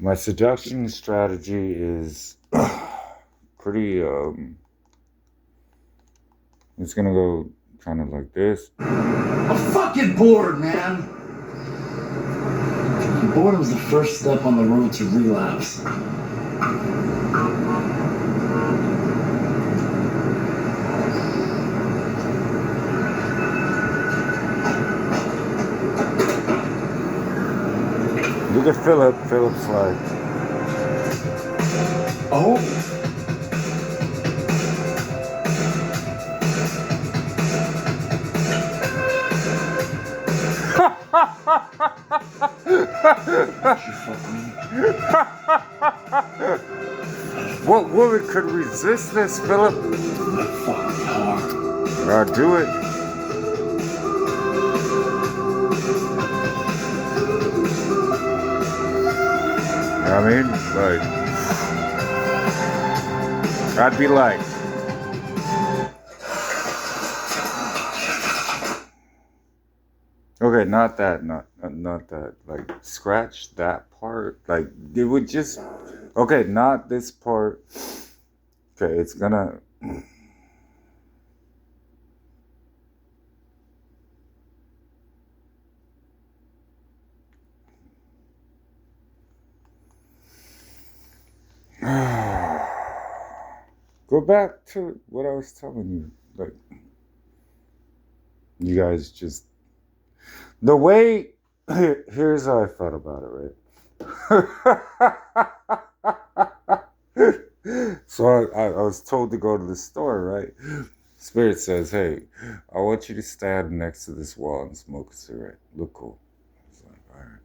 My seduction strategy is pretty, it's gonna go kind of like this. I'm fucking bored, man. Boredom's the first step on the road to relapse. Look at Philip. Philip's like, oh. what woman could resist this, Philip? Fuck me hard. I'll do it. You know what I mean? Like, I'd be like, okay, not that, not that. Like, scratch that part. Like, it would just, okay, not this part. Okay, it's gonna. Go back to what I was telling you. Like, you guys just, the way, here's how I felt about it, right? So I was told to go to the store, right? Spirit says, hey, I want you to stand next to this wall and smoke a cigarette. Look cool. I was like, all right.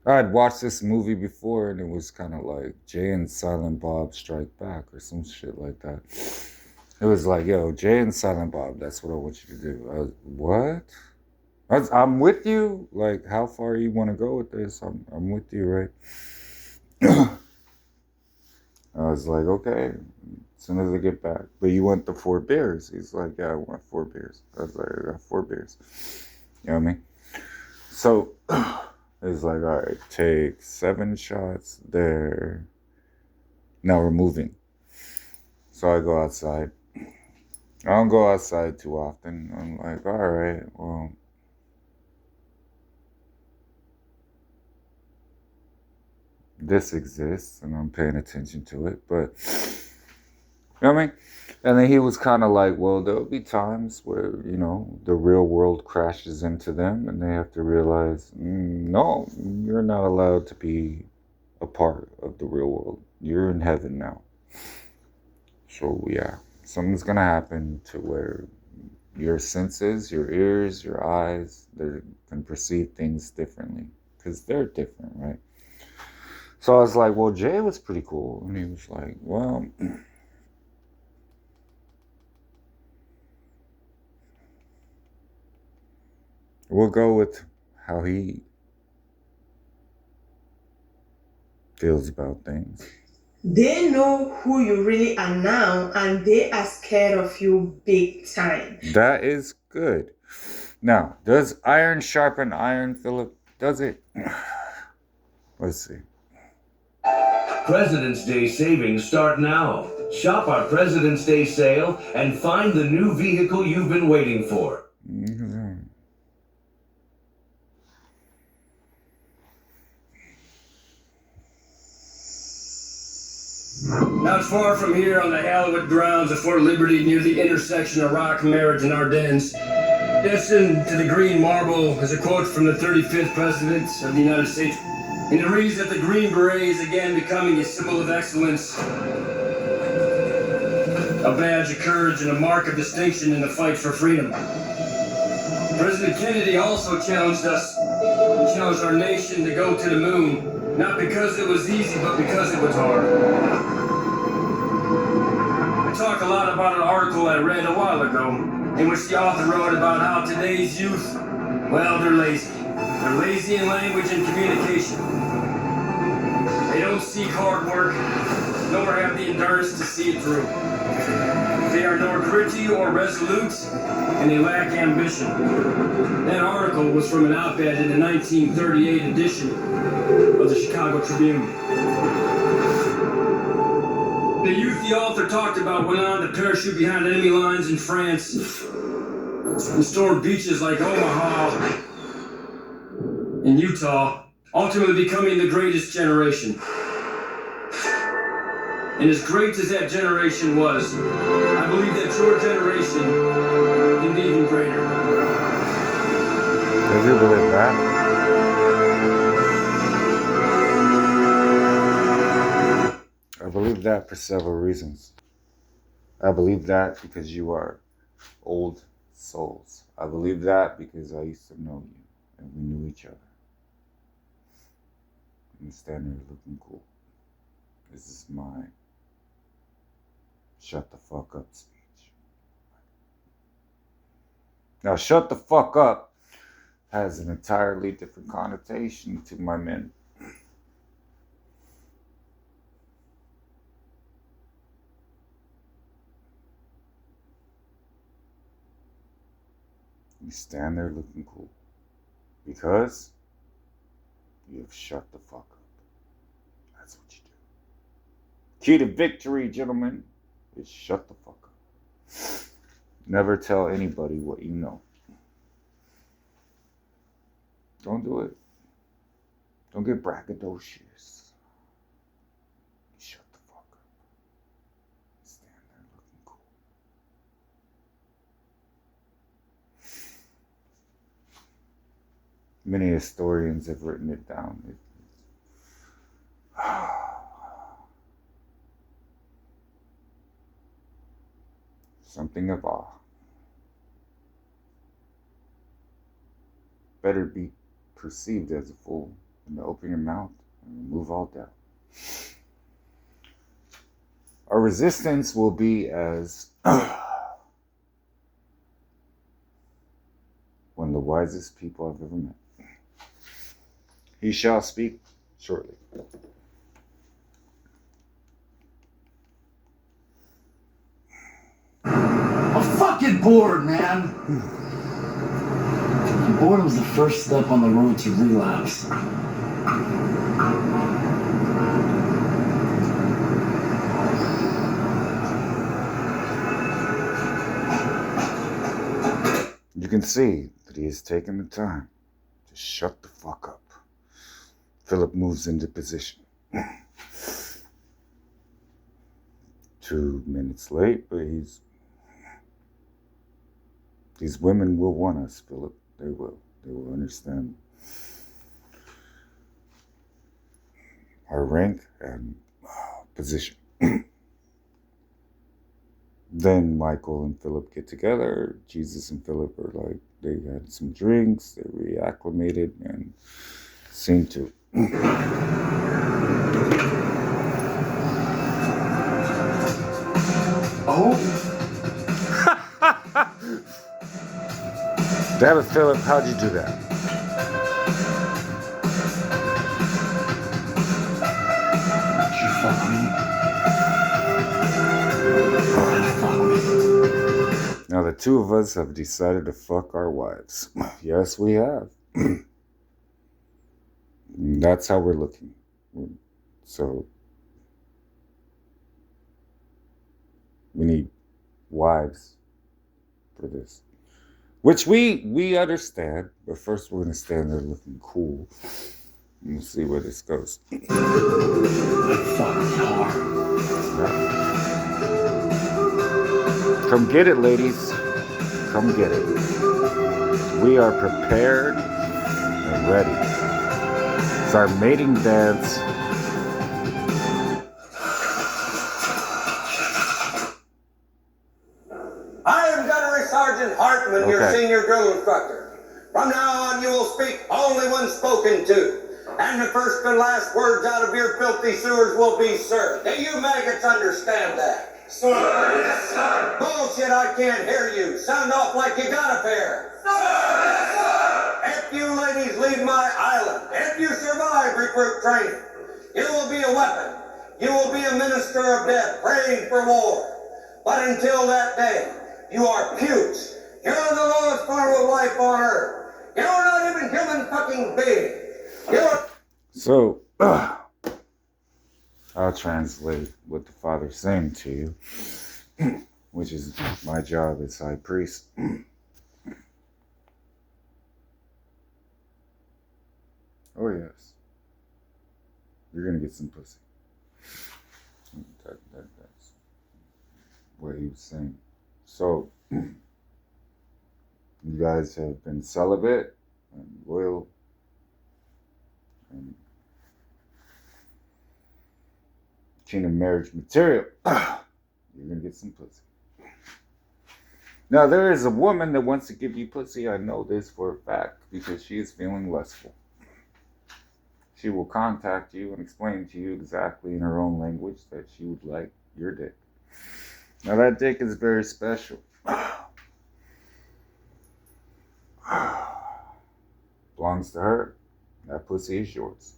I had watched this movie before and it was kind of like Jay and Silent Bob Strike Back or some shit like that. It was like, yo, Jay and Silent Bob, that's what I want you to do. I was, what? I'm with you. Like, how far you want to go with this? I'm with you, right? I was like, okay, as soon as I get back. But you want the 4 beers? He's like, yeah, I want 4 beers. I was like, I got 4 beers. You know what I mean? So it's like, all right, take 7 shots there. Now we're moving. So I go outside. I don't go outside too often. I'm like, all right, well, this exists and I'm paying attention to it, but you know what I mean? And then he was kind of like, well, there'll be times where, you know, the real world crashes into them and they have to realize, no, you're not allowed to be a part of the real world. You're in heaven now. So, yeah, something's going to happen to where your senses, your ears, your eyes, they can perceive things differently because they're different, right? So I was like, well, Jay was pretty cool. And he was like, well, we'll go with how he feels about things. They know who you really are now and they are scared of you big time. That is good. Now, does iron sharpen iron, Philip? Does it? Let's see. President's Day savings start now. Shop our President's Day sale and find the new vehicle you've been waiting for. Mm-hmm. Not far from here on the hallowed grounds of Fort Liberty near the intersection of Rock, Merritt, and Ardennes, destined to the green marble is a quote from the 35th President of the United States. And it reads that the Green Beret is again becoming a symbol of excellence, a badge of courage, and a mark of distinction in the fight for freedom. President Kennedy also challenged our nation to go to the moon, not because it was easy, but because it was hard. Talk a lot about an article I read a while ago in which the author wrote about how today's youth, well, they're lazy. They're lazy in language and communication. They don't seek hard work, nor have the endurance to see it through. They are nor gritty or resolute, and they lack ambition. That article was from an op-ed in the 1938 edition of the Chicago Tribune. The youth the author talked about went on to parachute behind enemy lines in France and storm beaches like Omaha in Utah, ultimately becoming the greatest generation. And as great as that generation was, I believe that your generation can be even greater. Does you believe that? I believe that for several reasons. I believe that because you are old souls. I believe that because I used to know you and we knew each other. And standing there looking cool. This is my shut the fuck up speech. Now, shut the fuck up has an entirely different connotation to my men. You stand there looking cool because you have shut the fuck up. That's what you do. Key to victory, gentlemen, is shut the fuck up. Never tell anybody what you know. Don't do it. Don't get braggadocious. Shut the fuck up. Stand there looking cool. Many historians have written it down. Something of awe. Better be perceived as a fool than to open your mouth and remove all doubt. Our resistance will be as one of the wisest people I've ever met. He shall speak shortly. I'm fucking bored, man. Boredom's the first step on the road to relapse. You can see that he has taken the time to shut the fuck up. Philip moves into position. 2 minutes late, but these women will want us, Philip. They will. They will understand our rank and position. Then Michael and Philip get together. Jesus and Philip are like, they had some drinks, they reacclimated, and scene 2. Oh? Damn it, Philip, how'd you do that? You fuck me. Fuck me. Now the 2 of us have decided to fuck our wives. Yes, we have. That's how we're looking. So we need wives for this. Which we understand, but first we're gonna stand there looking cool. And we'll see where this goes. Fucking hard. Come get it, ladies. Come get it. We are prepared and ready. It's our mating dance. I am Gunnery Sergeant Hartman, your senior drill instructor. From now on, you will speak only when spoken to. And the first and last words out of your filthy sewers will be, sir. Do you maggots understand that? Sir. Yes, sir. Bullshit, I can't hear you. Sound off like you got a pair. Sir. Yes, sir. If you ladies leave my island, if you survive recruit training, you will be a weapon. You will be a minister of death, praying for war. But until that day, you are pukes. You're the lowest form of life on earth. You're not even human fucking being. You're... So, I'll translate what the Father's saying to you, which is my job as high priest. Oh, yes. You're going to get some pussy. That's what he was saying. So, you guys have been celibate and loyal and kingdom marriage material. You're going to get some pussy. Now, there is a woman that wants to give you pussy. I know this for a fact because she is feeling lustful. She will contact you and explain to you exactly in her own language that she would like your dick. Now, that dick is very special. Belongs to her. That pussy is yours.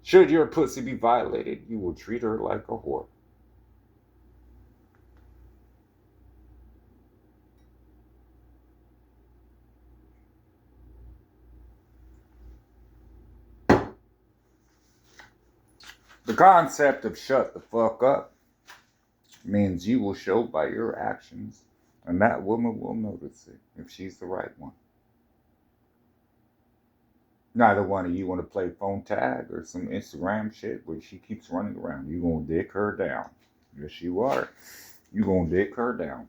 Should your pussy be violated, you will treat her like a whore. The concept of shut the fuck up means you will show by your actions, and that woman will notice it if she's the right one. Neither one of you want to play phone tag or some Instagram shit where she keeps running around. You gonna dick her down. Yes, you are. You gonna dick her down.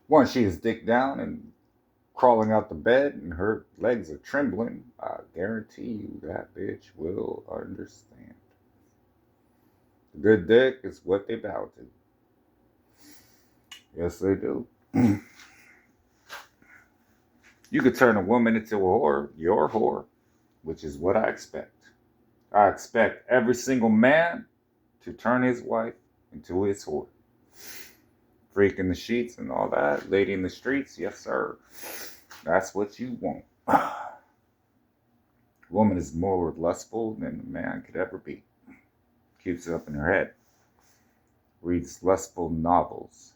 Once she is dick down and crawling out the bed and her legs are trembling, I guarantee you that bitch will understand. The good dick is what they bow to. Yes, they do. You could turn a woman into a whore, your whore, which is what I expect. I expect every single man to turn his wife into his whore. Freak in the sheets and all that, lady in the streets, yes sir. That's what you want. A woman is more lustful than a man could ever be. Keeps it up in her head. Reads lustful novels.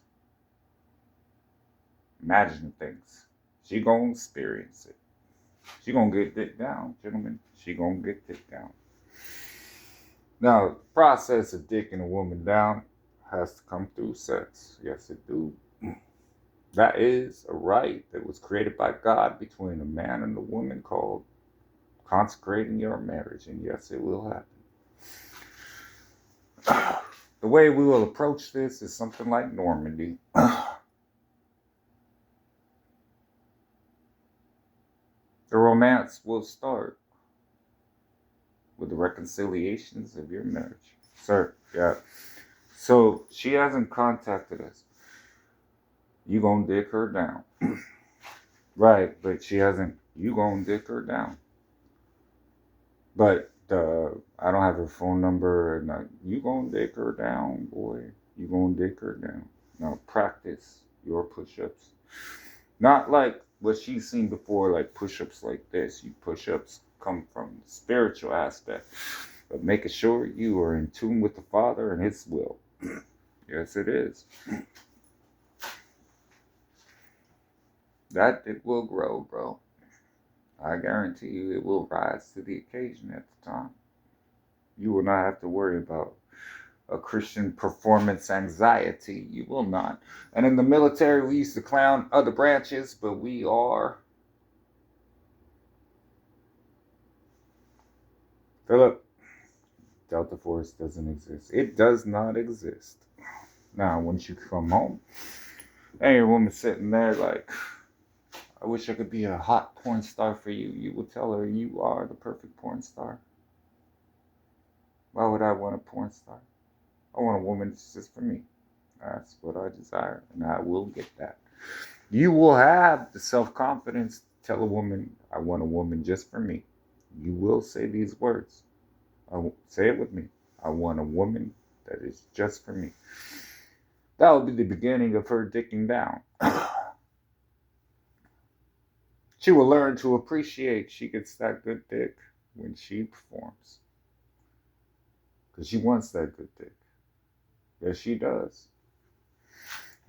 Imagine things. She gonna experience it. She gonna get dick down, gentlemen. She gonna get dick down. Now, the process of dicking a woman down has to come through sex. Yes, it do. That is a right that was created by God between a man and a woman called consecrating your marriage. And yes, it will happen. The way we will approach this is something like Normandy. The romance will start with the reconciliations of your marriage. Sir, yeah. So she hasn't contacted us. You gonna dick her down. Right, but she hasn't. You gonna dick her down. But I don't have her phone number. And you gonna dick her down, boy. You gonna dick her down. Now practice your push-ups. Not like what she's seen before, like push-ups like this. You push-ups come from the spiritual aspect. But making sure you are in tune with the Father and His will. Yes, it is. That it will grow, bro. I guarantee you it will rise to the occasion at the time. You will not have to worry about a Christian performance anxiety. You will not. And in the military, we used to clown other branches, but we are. Philip, Delta Force doesn't exist. It does not exist. Now, once you come home, and your woman sitting there like, I wish I could be a hot porn star for you. You will tell her you are the perfect porn star. Why would I want a porn star? I want a woman that's just for me. That's what I desire, and I will get that. You will have the self-confidence to tell a woman, I want a woman just for me. You will say these words. Say it with me. I want a woman that is just for me. That will be the beginning of her dicking down. She will learn to appreciate she gets that good dick when she performs. Because she wants that good dick. Yes, she does.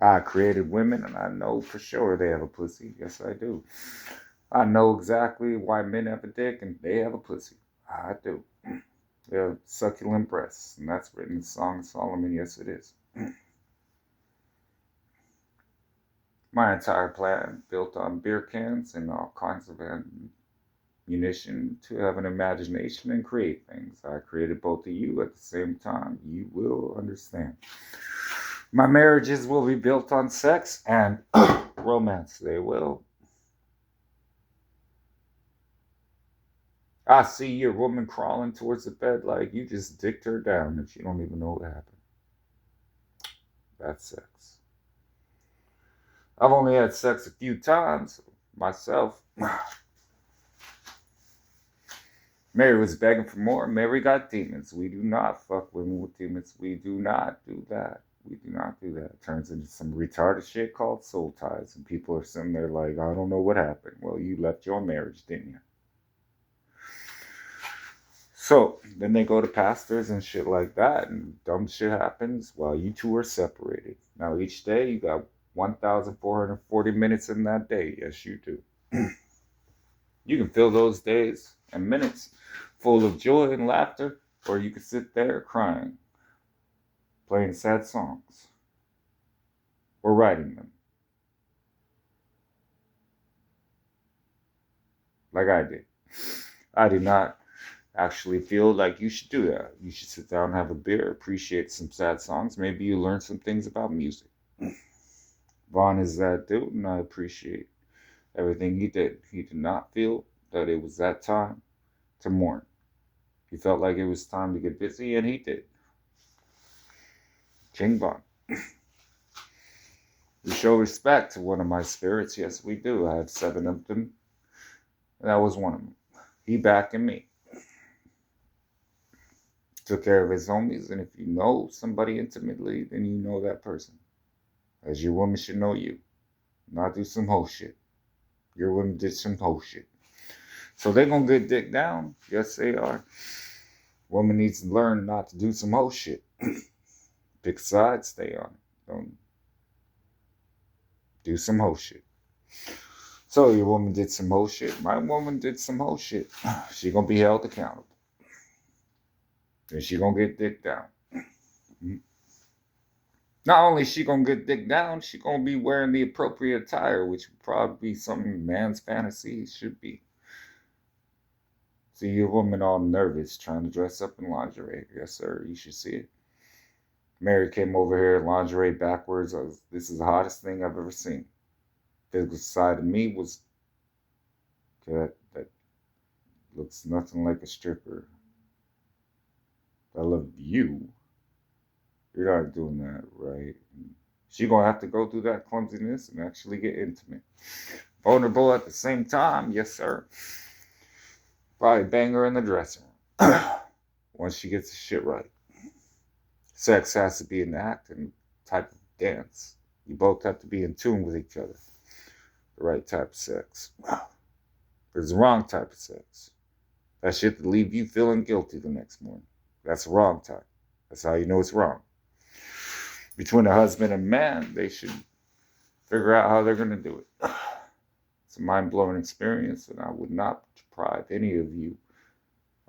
I created women, and I know for sure they have a pussy. Yes, I do. I know exactly why men have a dick and they have a pussy. I do. They have succulent breasts, and that's written in Song of Solomon. Yes, it is. My entire plan built on beer cans and all kinds of ammunition to have an imagination and create things. I created both of you at the same time. You will understand. My marriages will be built on sex and romance. They will. I see your woman crawling towards the bed like you just dicked her down and she don't even know what happened. That's sex. I've only had sex a few times myself. Mary was begging for more. Mary got demons. We do not fuck women with demons. We do not do that. We do not do that. It turns into some retarded shit called soul ties. And people are sitting there like, I don't know what happened. Well, you left your marriage, didn't you? So then they go to pastors and shit like that, and dumb shit happens while you two are separated. Now each day you got 1,440 minutes in that day. Yes, you do. You can fill those days and minutes full of joy and laughter, or you can sit there crying, playing sad songs, or writing them. Like I did. I did not actually feel like you should do that. You should sit down and have a beer, appreciate some sad songs. Maybe you learn some things about music. Vaughn is that dude, and I appreciate everything he did. He did not feel that it was that time to mourn. He felt like it was time to get busy, and he did. King Vaughn. We show respect to one of my spirits. Yes, we do. I have 7 of them. That was one of them. He backing me. Took care of his homies, and if you know somebody intimately, then you know that person. As your woman should know you. Not do some hoe shit. Your woman did some hoe shit. So they're going to get dick down. Yes, they are. Woman needs to learn not to do some hoe shit. Pick a side, stay on it. Don't do some hoe shit. So your woman did some hoe shit. My woman did some hoe shit. She going to be held accountable. And she going to get dick down. Not only is she going to get dick down, she going to be wearing the appropriate attire, which would probably be some man's fantasy should be. See your woman all nervous trying to dress up in lingerie. Yes, sir, you should see it. Mary came over here in lingerie backwards. This is the hottest thing I've ever seen. Physical side of me was that looks nothing like a stripper. I love you. You're not doing that right. She's going to have to go through that clumsiness and actually get intimate. Vulnerable at the same time, yes, sir. Probably bang her in the dressing room. Once she gets the shit right. Sex has to be an act and type of dance. You both have to be in tune with each other. The right type of sex. There's the wrong type of sex. That shit that leave you feeling guilty the next morning. That's the wrong type. That's how you know it's wrong. Between a husband and man, they should figure out how they're going to do it. It's a mind-blowing experience, and I would not deprive any of you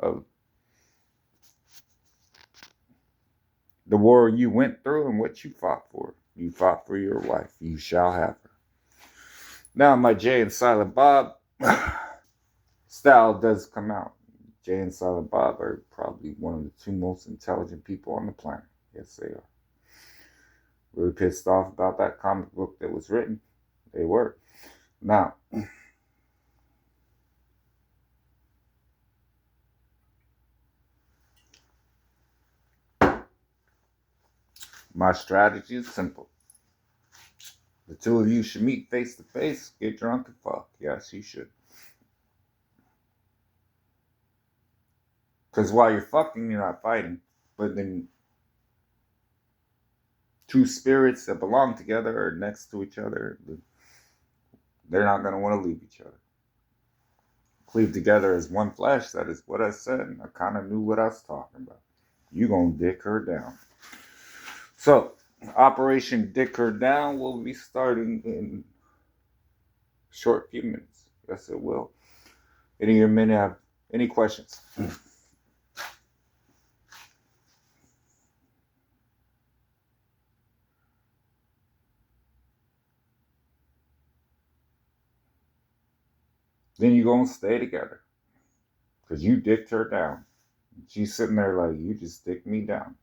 of the war you went through and what you fought for. You fought for your wife. You shall have her. Now, my Jay and Silent Bob style does come out. Jay and Silent Bob are probably one of the 2 most intelligent people on the planet. Yes, they are. Really pissed off about that comic book that was written. They were. Now, my strategy is simple. The 2 of you should meet face to face, get drunk and fuck. Yes, you should. Because while you're fucking, you're not fighting. But then 2 spirits that belong together are next to each other. They're not going to want to leave each other. Cleave together as one flesh. That is what I said. And I kind of knew what I was talking about. You going to dick her down. So, Operation Dick Her Down will be starting in a short few minutes. Yes, it will. Any of your men have any questions? Then you're going to stay together. Because you dicked her down. She's sitting there like, you just dicked me down.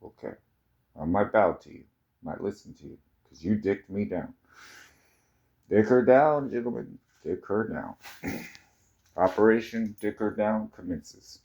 Okay. I might bow to you. Might listen to you. Because you dicked me down. Dick her down, gentlemen. Dick her down. Operation Dick Her Down commences.